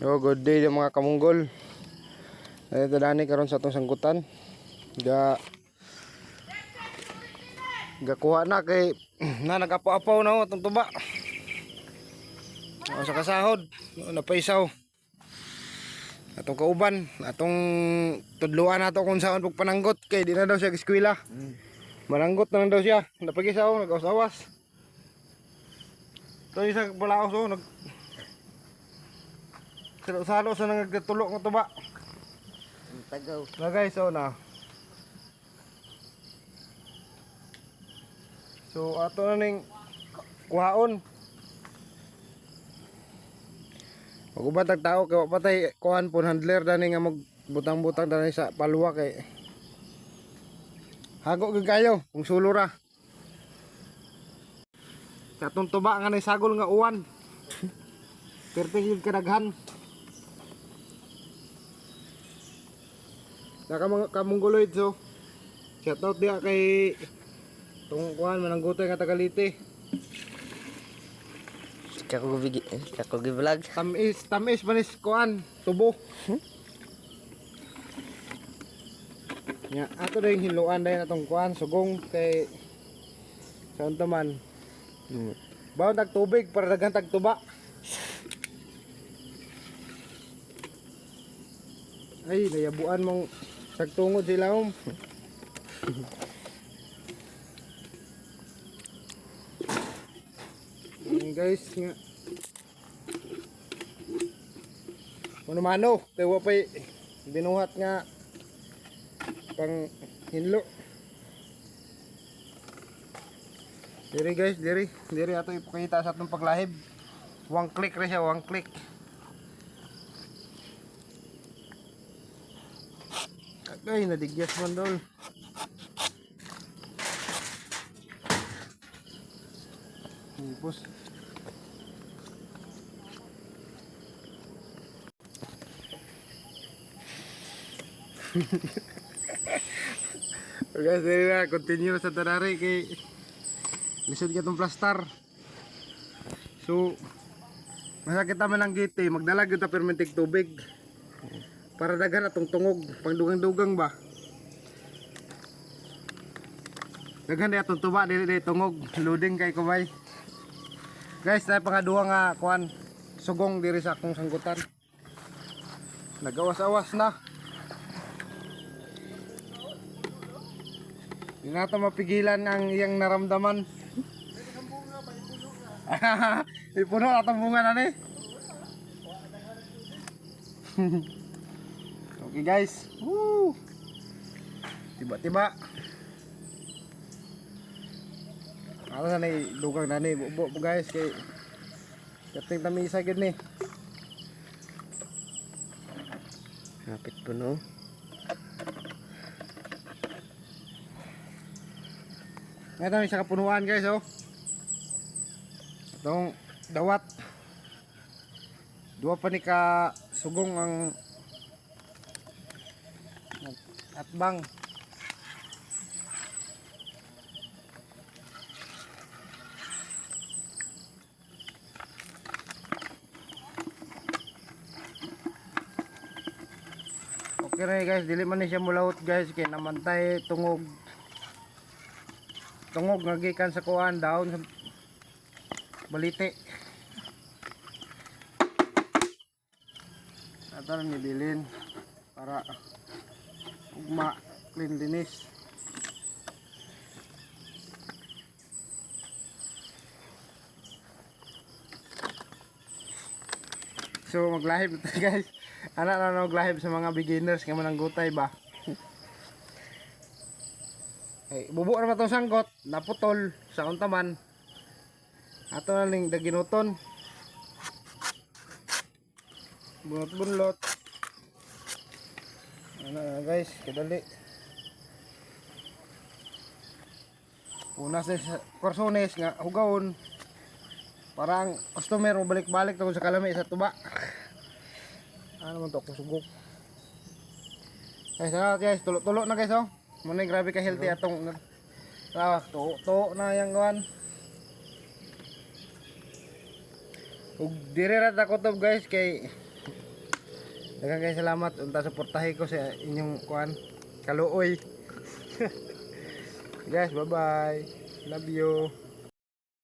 Oh, good day din mga kamunggol. Ito dani karon sa atong sangkutan. Gakuha na kay na nagapo-apaw na atong tuba. Sa kasahod, napaisaw. Atong kauban, atong tudluan nato kung saan pagpananggot kay di na daw siya eskwela. Mananggot na lang daw siya. Napagisaw, nagawas-awas. Ito isang balaos nag salo-salo sa nagtulok ng tuba. Tagaw. Na guys, na. So ato na ning kuhaon. Magubat ang tao kay patay kuhan pun handler dani nga magbutang-butang dani sa palwa kay hago gyud kayo kung sulura. Katong tuba nga nay sagol nga uwan. Perting yung kadaghan. Naka mga kamungguloid so. Shout out dia kay tong kuan mananggutoy nga tagalite. Kako vlog. Tamis manis kuan tubo. Ya, ato ring hiluan dayon atong kuan sugong kay saon to man. Bawon tag tubig para daghan tag tuba. Ay, nayabuan mong tagtungod sila guys nga. Mano kay wa pay binuhat nga pang hinlo. Diri guys, diri ato ipakita sa atong paglahib. One click ra siya, one click. Ay, nadigyas man dol. Hipos. Guys, dili na continue sa tanari kay lisod ka itong plastar. So masakit naman ang gate magdalag yung permentig tubig para daghan atong tungog pang dugang-dugang ba daghan di atong tuba dili tungog loading kay kumay. Guys, tayo pangaduha nga kuan sugong diri sa akong sangkutan. Nagawas-awas na. Hindi natin mapigilan ang iyang naramdaman. Ipuno na itong bunga na ni. Okay guys. Woo! Tiba-tiba. Ano na ni lugang na ni. Bubo guys. Kay kating tamisa gud ni. Napit puno. Ito yung isa kapunuan guys itong dawat dua pa ni ka sugong ang atbang. Okay na guys, dili man ni siya mulawot guys kay namantay tungog nga gikan sa kuan daon sa balite. Ato ni bilin para ugma cleanliness. So maglahib ito guys. Ana na maglahib sa mga beginners nga mananggutay ba. Ay, bubo na itong sanggot, naputol sa untaman. Ato na ling daginuton. Bunot-bunlot. Ano na guys, kadali. Una sa korsones nga hugawon. Parang customer mo balik-balik tungkol sa kalami sa tuba. Ano man to kusugok. Guys, tulo-tulo na guys Muna grabe ka healthy atong to na yang gawan. Ug dire ra ta kutob guys kay Daghang kay salamat unta suportahi ko sa inyong kuan kaluoy. Guys, bye-bye. Love you.